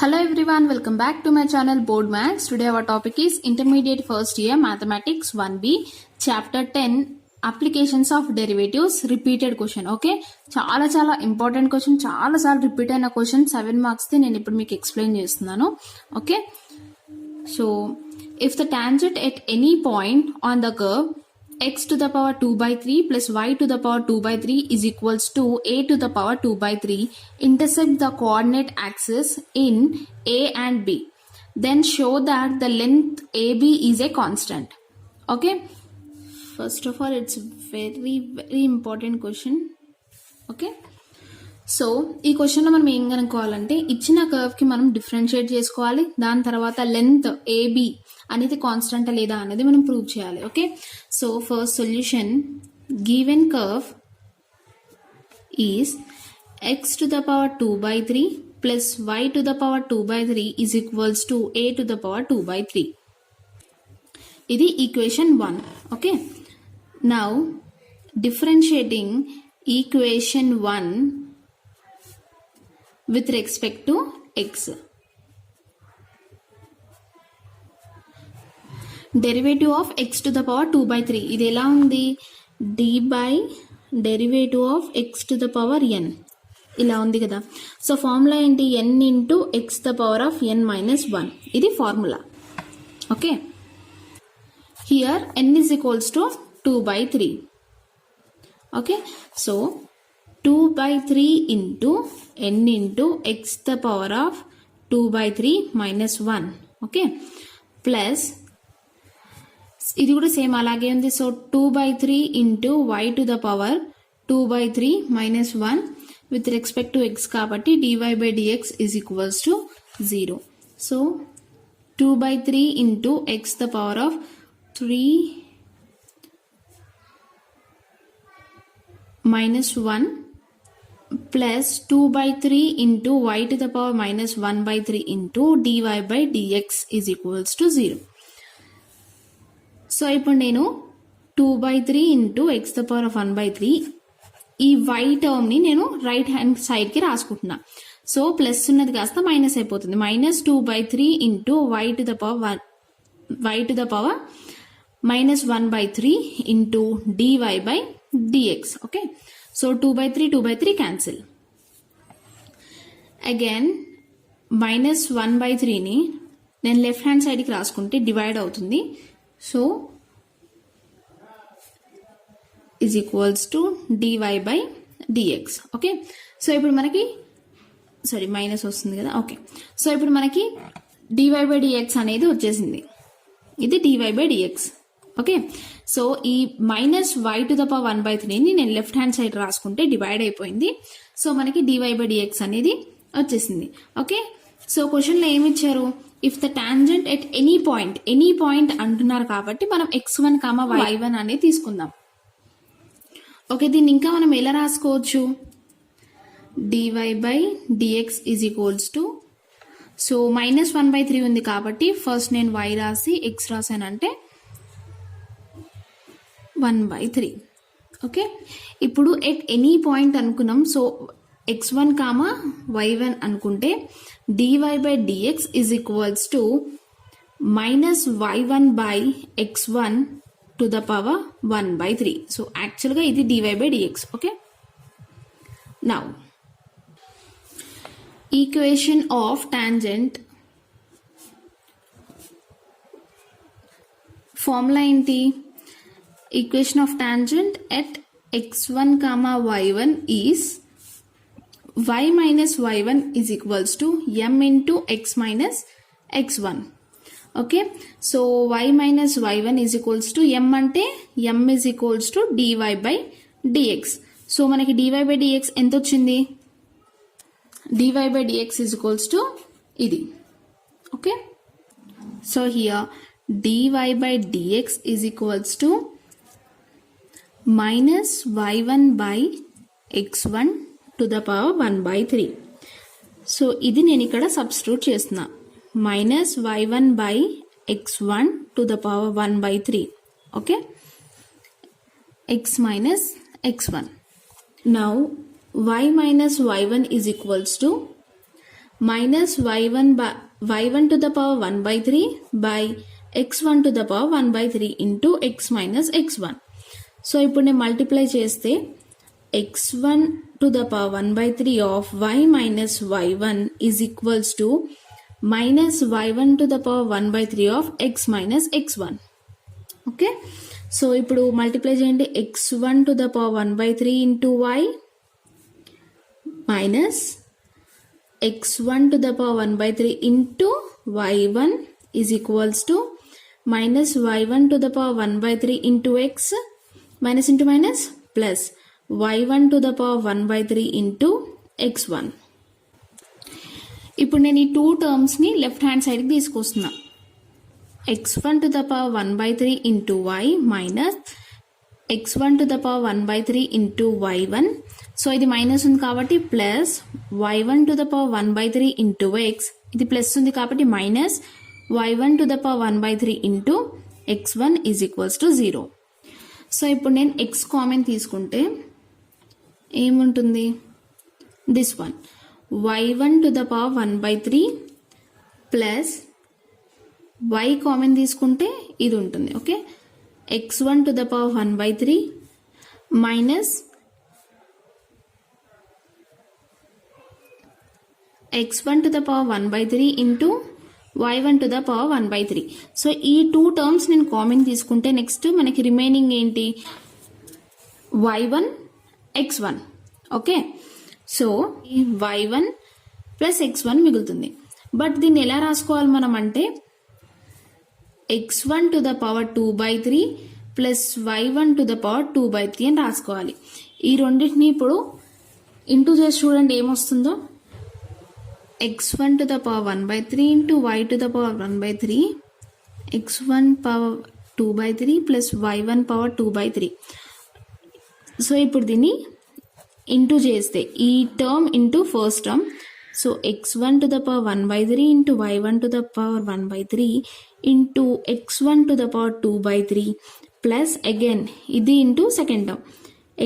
Hello everyone, welcome back to my channel Board Maths. Today our topic is Intermediate First Year Mathematics 1B Chapter 10 Applications of Derivatives Repeated Question. Okay, చాలా important question, చాలా సార్లు repeat అయిన question 7 marks the నేను ఇప్పుడు మీకు explain చేస్తున్నాను. Okay, so if the tangent at any point on the curve x to the power 2 by 3 plus y to the power 2 by 3 is equals to a to the power 2 by 3 intersect the coordinate axis in a and b, then show that the length ab is a constant. Okay, first of all it's very important question. Okay, so ఈ క్వశ్చన్లో మనం ఏం కనుక్కోవాలంటే ఇచ్చిన కర్వ్కి మనం differentiate చేసుకోవాలి, దాని తర్వాత length AB అనేది కాన్స్టెంట్ లేదా అనేది మనం ప్రూవ్ చేయాలి. Okay, so first solution, given curve is x to the power 2 by 3 plus y to the power 2 by 3 is equals to a to the power 2 by 3. ఇది equation 1. Okay, now differentiating equation 1 with respect to x. Derivative of x to the power 2 by 3 ఇది ఎలా ఉంది, d by derivative of x to the power n ఇలా ఉంది కదా. So formula ఏంటి, n into x the power of n minus 1, ఇది formula. Okay, here n is equals to 2 by 3. Okay, so 2 by 3 into n into x the power of 2 by 3 minus 1. Okay, plus ఇది కూడా same అలాగే ఉంది. So 2 by 3 into y to the power 2 by 3 minus 1 with respect to x కాబట్టి dy by dx is equals to 0. So 2 by 3 into x the power of 3 minus 1 plus 2 by 3 into y to the power minus 1 by 3 into dy by dx is equals to 0. So ఇప్పుడు నేను 2 by 3 into x the power of 1 by 3 ఈ y టర్మ్ని నేను right hand సైడ్కి రాసుకుంటున్నా. So plus ఉన్నది కాస్త minus అయిపోతుంది. Minus 2 by 3 into y to the power minus 1 by 3 into dy by dx. Okay, so 2 by 3 cancel. Again minus 1 by 3ని నేను left hand సైడ్కి రాసుకుంటే డివైడ్ అవుతుంది. So is equals to dy by dx. Okay, so ఇప్పుడు మనకి minus వస్తుంది కదా. Okay, so ఇప్పుడు మనకి dy by dx అనేది వచ్చేసింది, ఇది dy by dx. Okay, so ఈ minus y to the power 1 by 3ని నేను లెఫ్ట్ హ్యాండ్ సైడ్ రాసుకుంటే డివైడ్ అయిపోయింది. సో మనకి dy by dx అనేది వచ్చేసింది. ఓకే, సో క్వశ్చన్లో ఏమి ఇచ్చారు, if the tangent at any point అంటున్నారు కాబట్టి మనం x1, y1 అనేది తీసుకుందాం. ఓకే, దీన్ని ఇంకా మనం ఎలా రాసుకోవచ్చు, dy by dx is equals to, so minus 1 by 3 ఉంది కాబట్టి ఫస్ట్ నేను y రాసి x రాసానంటే 1 by 3. ఓకే, ఇప్పుడు ఎట్ ఎనీ పాయింట్ అనుకున్నాం. సో x1, y1 అనుకుంటే dy by dx is equals to minus y1 by x1 to the power 1 by 3. So యాక్చువల్గా ఇది dy by dx. Okay, now equation of tangent formula ఏంటి, equation of tangent at x1, y1 is y minus y1 is equals to m into x minus x1. Okay, so y minus y1 is equals to m అంటే m is equals to dy by dx. So మనకి dy by dx ఎంత వచ్చింది, dy by dx is equals to ఇది. Okay, so here dy by dx is equals to minus y1 by x1 to the power 1 by 3. సో ఇది నేను ఇక్కడ substitute చేస్తున్నా, minus y1 by x1 to the power 1 by 3. Okay, x minus x1. Now y minus y1 is equals to minus y1 to the power 1 by 3 by x1 to the power 1 by 3 into x minus x1. So ఇప్పుడు నేను multiply చేస్తే x1 to the power 1 by 3 of y minus y1 is equals to minus y1 to the power 1 by 3 of x minus x1. Okay, so ఇప్పుడు multiply చేయండి. x1 to the power 1 by 3 into y minus x1 to the power 1 by 3 into y1 is equals to minus y1 to the power 1 by 3 into x minus into minus plus y1 to the power 1 by 3 into x1. ఇప్పుడు నేను ఈ two టర్మ్స్ని left hand సైడ్కి తీసుకొస్తున్నా. x1 to the power 1 by 3 into y minus x1 to the power 1 by 3 into y1. So ఇది minus ఉంది కాబట్టి plus y1 to the power 1 by 3 into x. ఇది plus ఉంది కాబట్టి minus y1 to the power 1 by 3 into x1 is equals to 0. So ఇప్పుడు నేను x common తీసుకుంటే ఏముంటుంది, this one y1 to the power 1 by 3 plus y common తీసుకుంటే ఇది ఉంటుంది. Okay, x1 to the power 1 by 3 minus x1 to the power 1 by 3 into y1 to the power 1 by 3. So ఈ two terms నేను common తీసుకుంటే next మనకి remaining ఏంటి, y1 x1. Okay, so ఈ y1 plus x1 మిగులుతుంది. But దీన్ని ఎలా రాసుకోవాలి మనం అంటే x1 to the power 2 by 3 plus y1 to the power 2 by 3 అని రాసుకోవాలి. ఈ రెండింటిని ఇప్పుడు ఇంటూ చేసి చూడండి ఏమొస్తుందో. x1 to the power 1 by 3 into y to the power 1 by 3 x1 power 2 by 3 plus y1 power 2 by 3. So ఇప్పుడు దీన్ని into చేస్తే ఈ term into first term, so x1 to the power 1 by 3 into y1 to the power 1 by 3 into x1 to the power 2 by 3 plus again ఇది into second term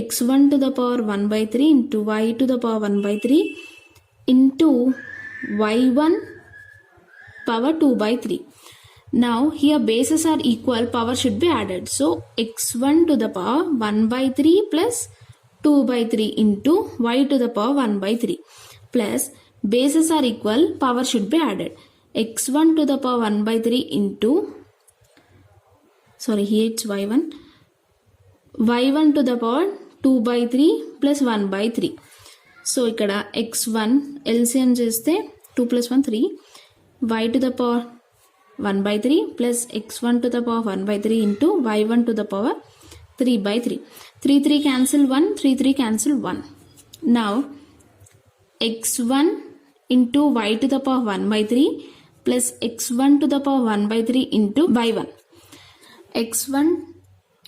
x1 to the power 1 by 3 into y to the power 1 by 3 into y1 power 2 by 3. Now here bases are equal, power should be added. So x1 to the power 1 by 3 plus 2 by 3 into y to the power 1 by 3 plus bases are equal, power should be added. x1 to the power 1 by 3 into, sorry here it's y1 to the power 2 by 3 plus 1 by 3. So ఇక్కడ x1 LCM చేస్తే 2 plus 1 3 y to the power 1 by 3 plus x1 to the power 1 by 3 into y1 to the power 3 by 3. 3 3 cancel 1, 3 3 cancel 1. Now x1 into y to the power 1 by 3 plus x1 to the power 1 by 3 into y1. x1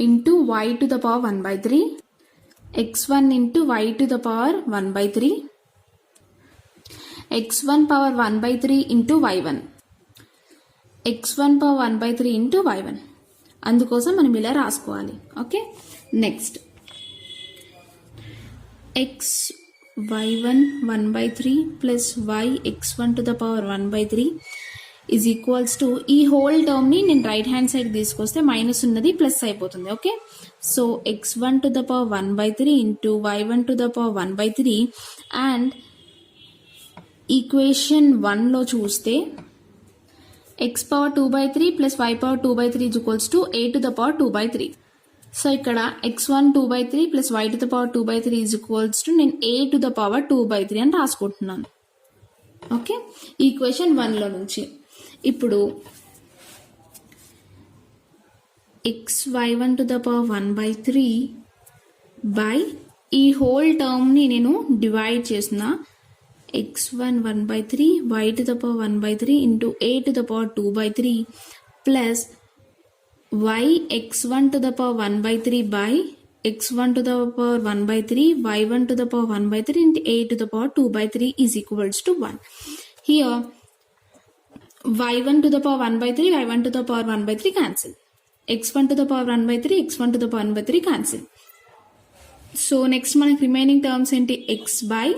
into y to the power 1 by 3 x1 into y to the power 1 by 3 x1 power 1 by 3 into y1 x1 power 1 by 3 into y1. అందుకోసం మనం ఇలా రాసుకోవాలి. Okay, next x y1 1 by 3 plus y x1 to the power 1 by 3 is equals to, ఈ whole term ని నేను right hand side తీసుకొస్తే minus ఉన్నది plus అయిపోతుంది. Okay, so x1 to the power 1 by 3 into y1 to the power 1 by 3 and equation 1లో చూస్తే x power 2 by 3 plus y power 2 by 3 is equals to a to the power 2 by 3. So ఇక్కడ x1 2 by 3 plus y to the power 2 by 3 is equals to నేను a to the power 2 by 3 అని రాసుకుంటున్నాను. Okay, equation 1లో నుంచి ఇప్పుడు x y1 to the power 1 by 3 by ఈ whole టర్మ్ని నేను divide చేసిన x1 1 by 3 y to the power 1 by 3 into a to the power 2 by 3 plus y x1 to the power 1 by 3 by x1 to the power 1 by 3 y1 to the power 1 by 3 into a to the power 2 by 3 is equals to 1. Here y1 to the power 1 by 3 y1 to the power 1 by 3 cancel, x1 to the power 1 by 3 x1 to the power 1 by 3 cancel. So next మనకి remaining terms ఏంటి, x by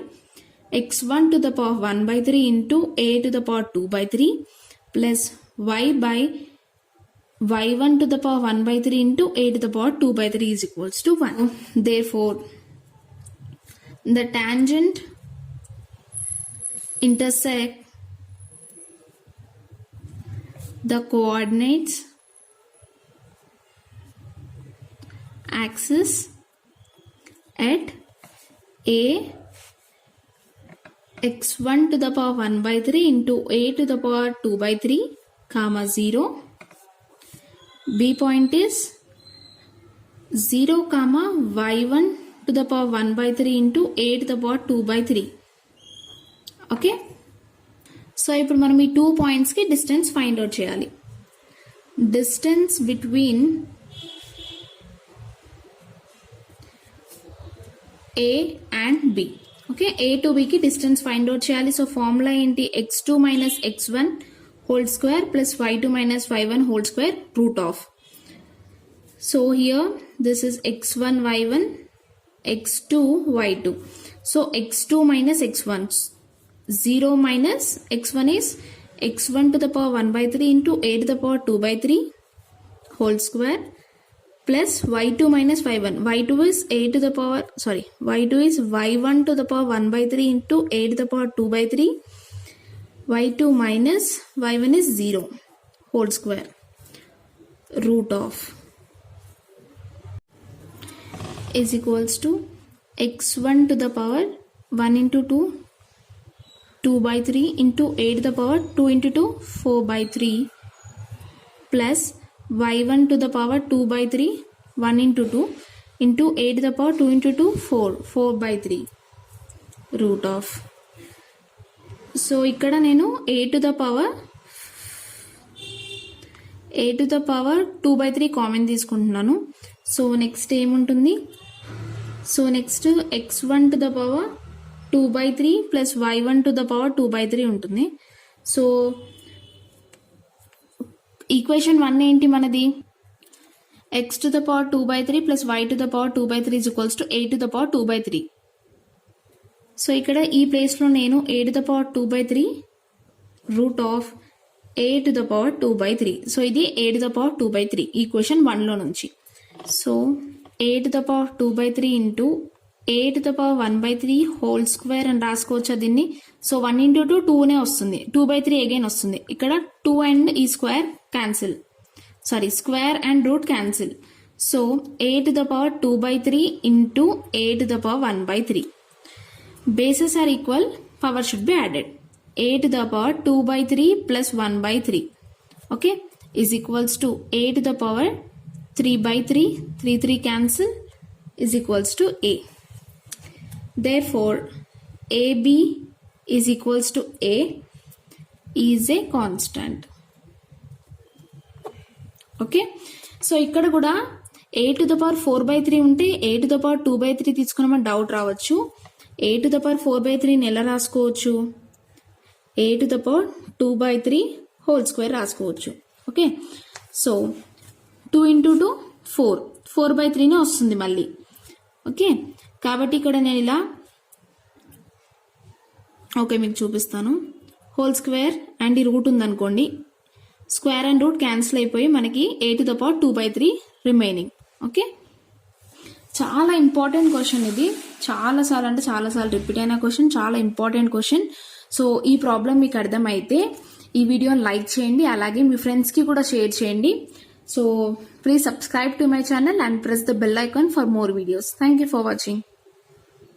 x1 to the power 1 by 3 into a to the power 2 by 3 plus y by y1 to the power 1 by 3 into a to the power 2 by 3 is equals to 1. Therefore, the tangent intersect the coordinates axis at a x1 to the power 1 by 3 into a to the power 2 by 3 comma 0. B point is 0 comma y1 to the power 1 by 3 into a to the power 2 by 3. Okay, so ఇప్పుడు మనం ఈ 2 పాయింట్స్కి distance find out చేయాలి. Distance between A and B. Okay, A to B కి distance find out చేయాలి. So formula ఏంటి? x2 minus x1 whole square plus y2 minus y1 whole square root of. So here this is x1 y1 x2 y2. So x2 minus x1, 0 minus x1 is x1 to the power 1 by 3 into a to the power 2 by 3 whole square plus y2 minus y1. y2 is y2 is y1 to the power 1 by 3 into a to the power 2 by 3. y2 minus y1 is 0 whole square root of is equals to x1 to the power 1 into 2 2 by 3 into a to the power 2 into 2 4 by 3 plus y1 to the power 2 by 3 1 into 2 into a to the power 2 into 2 4 by 3 root of. So ఇక్కడ నేను a to the power 2 by 3 common తీసుకుంటున్నాను. So next ఏముంటుంది? So next x1 to the power 2 by 3 plus y1 to the power 2 by 3 ఉంటుంది. So equation 1 ఏంటి మనది? x to the power 2 by 3 plus y to the power 2 by 3 is equals to a to the power 2 by 3. So ఇక్కడ ఈ ప్లేస్లో నేను a to the power 2 by 3 root of a to the power 2 by 3. సో ఇది a to the power 2 by 3 equation 1లో నుంచి. సో a to the power 2 by 3 into a to the power 1 by 3 whole square అని రాసుకోవచ్చు దీన్ని. So 1 into 2 2నే వస్తుంది, 2 by 3 again వస్తుంది. ఇక్కడ 2 and ఈ square cancel, square and root cancel. So a to the power 2 by 3 into a to the power 1 by 3. Bases are equal, power should be added. a to the power 2 by 3 plus 1 by 3 okay is equals to a to the power 3 by 3 3 cancel is equals to a. Therefore AB is equals to a is a constant. Okay, so ఇక్కడ కూడా a to the power 4 by 3 ఉంటే a to the power 2 by 3 తీసుకున్నామని doubt రావచ్చు. a to the power 4 by 3 ఎలా రాసుకోవచ్చు? a to the power 2 by 3 whole square రాసుకోవచ్చు. Okay, so 2 into 2 4 by 3నే వస్తుంది మళ్ళీ. ఓకే, కాబట్టి ఇక్కడ నేను ఇలా మీకు చూపిస్తాను. హోల్ స్క్వేర్ అండ్ ఈ రూట్ ఉందనుకోండి, స్క్వేర్ అండ్ రూట్ క్యాన్సిల్ అయిపోయి మనకి a to the power 2 by 3 remaining. Okay, చాలా ఇంపార్టెంట్ క్వశ్చన్ ఇది, చాలాసార్లు రిపీట్ అయిన క్వశ్చన్, చాలా ఇంపార్టెంట్ క్వశ్చన్. సో ఈ ప్రాబ్లం మీకు అర్థమైతే ఈ వీడియోని లైక్ చేయండి, అలాగే మీ ఫ్రెండ్స్కి కూడా షేర్ చేయండి. So please subscribe to my channel and press the bell icon for more videos. Thank you for watching.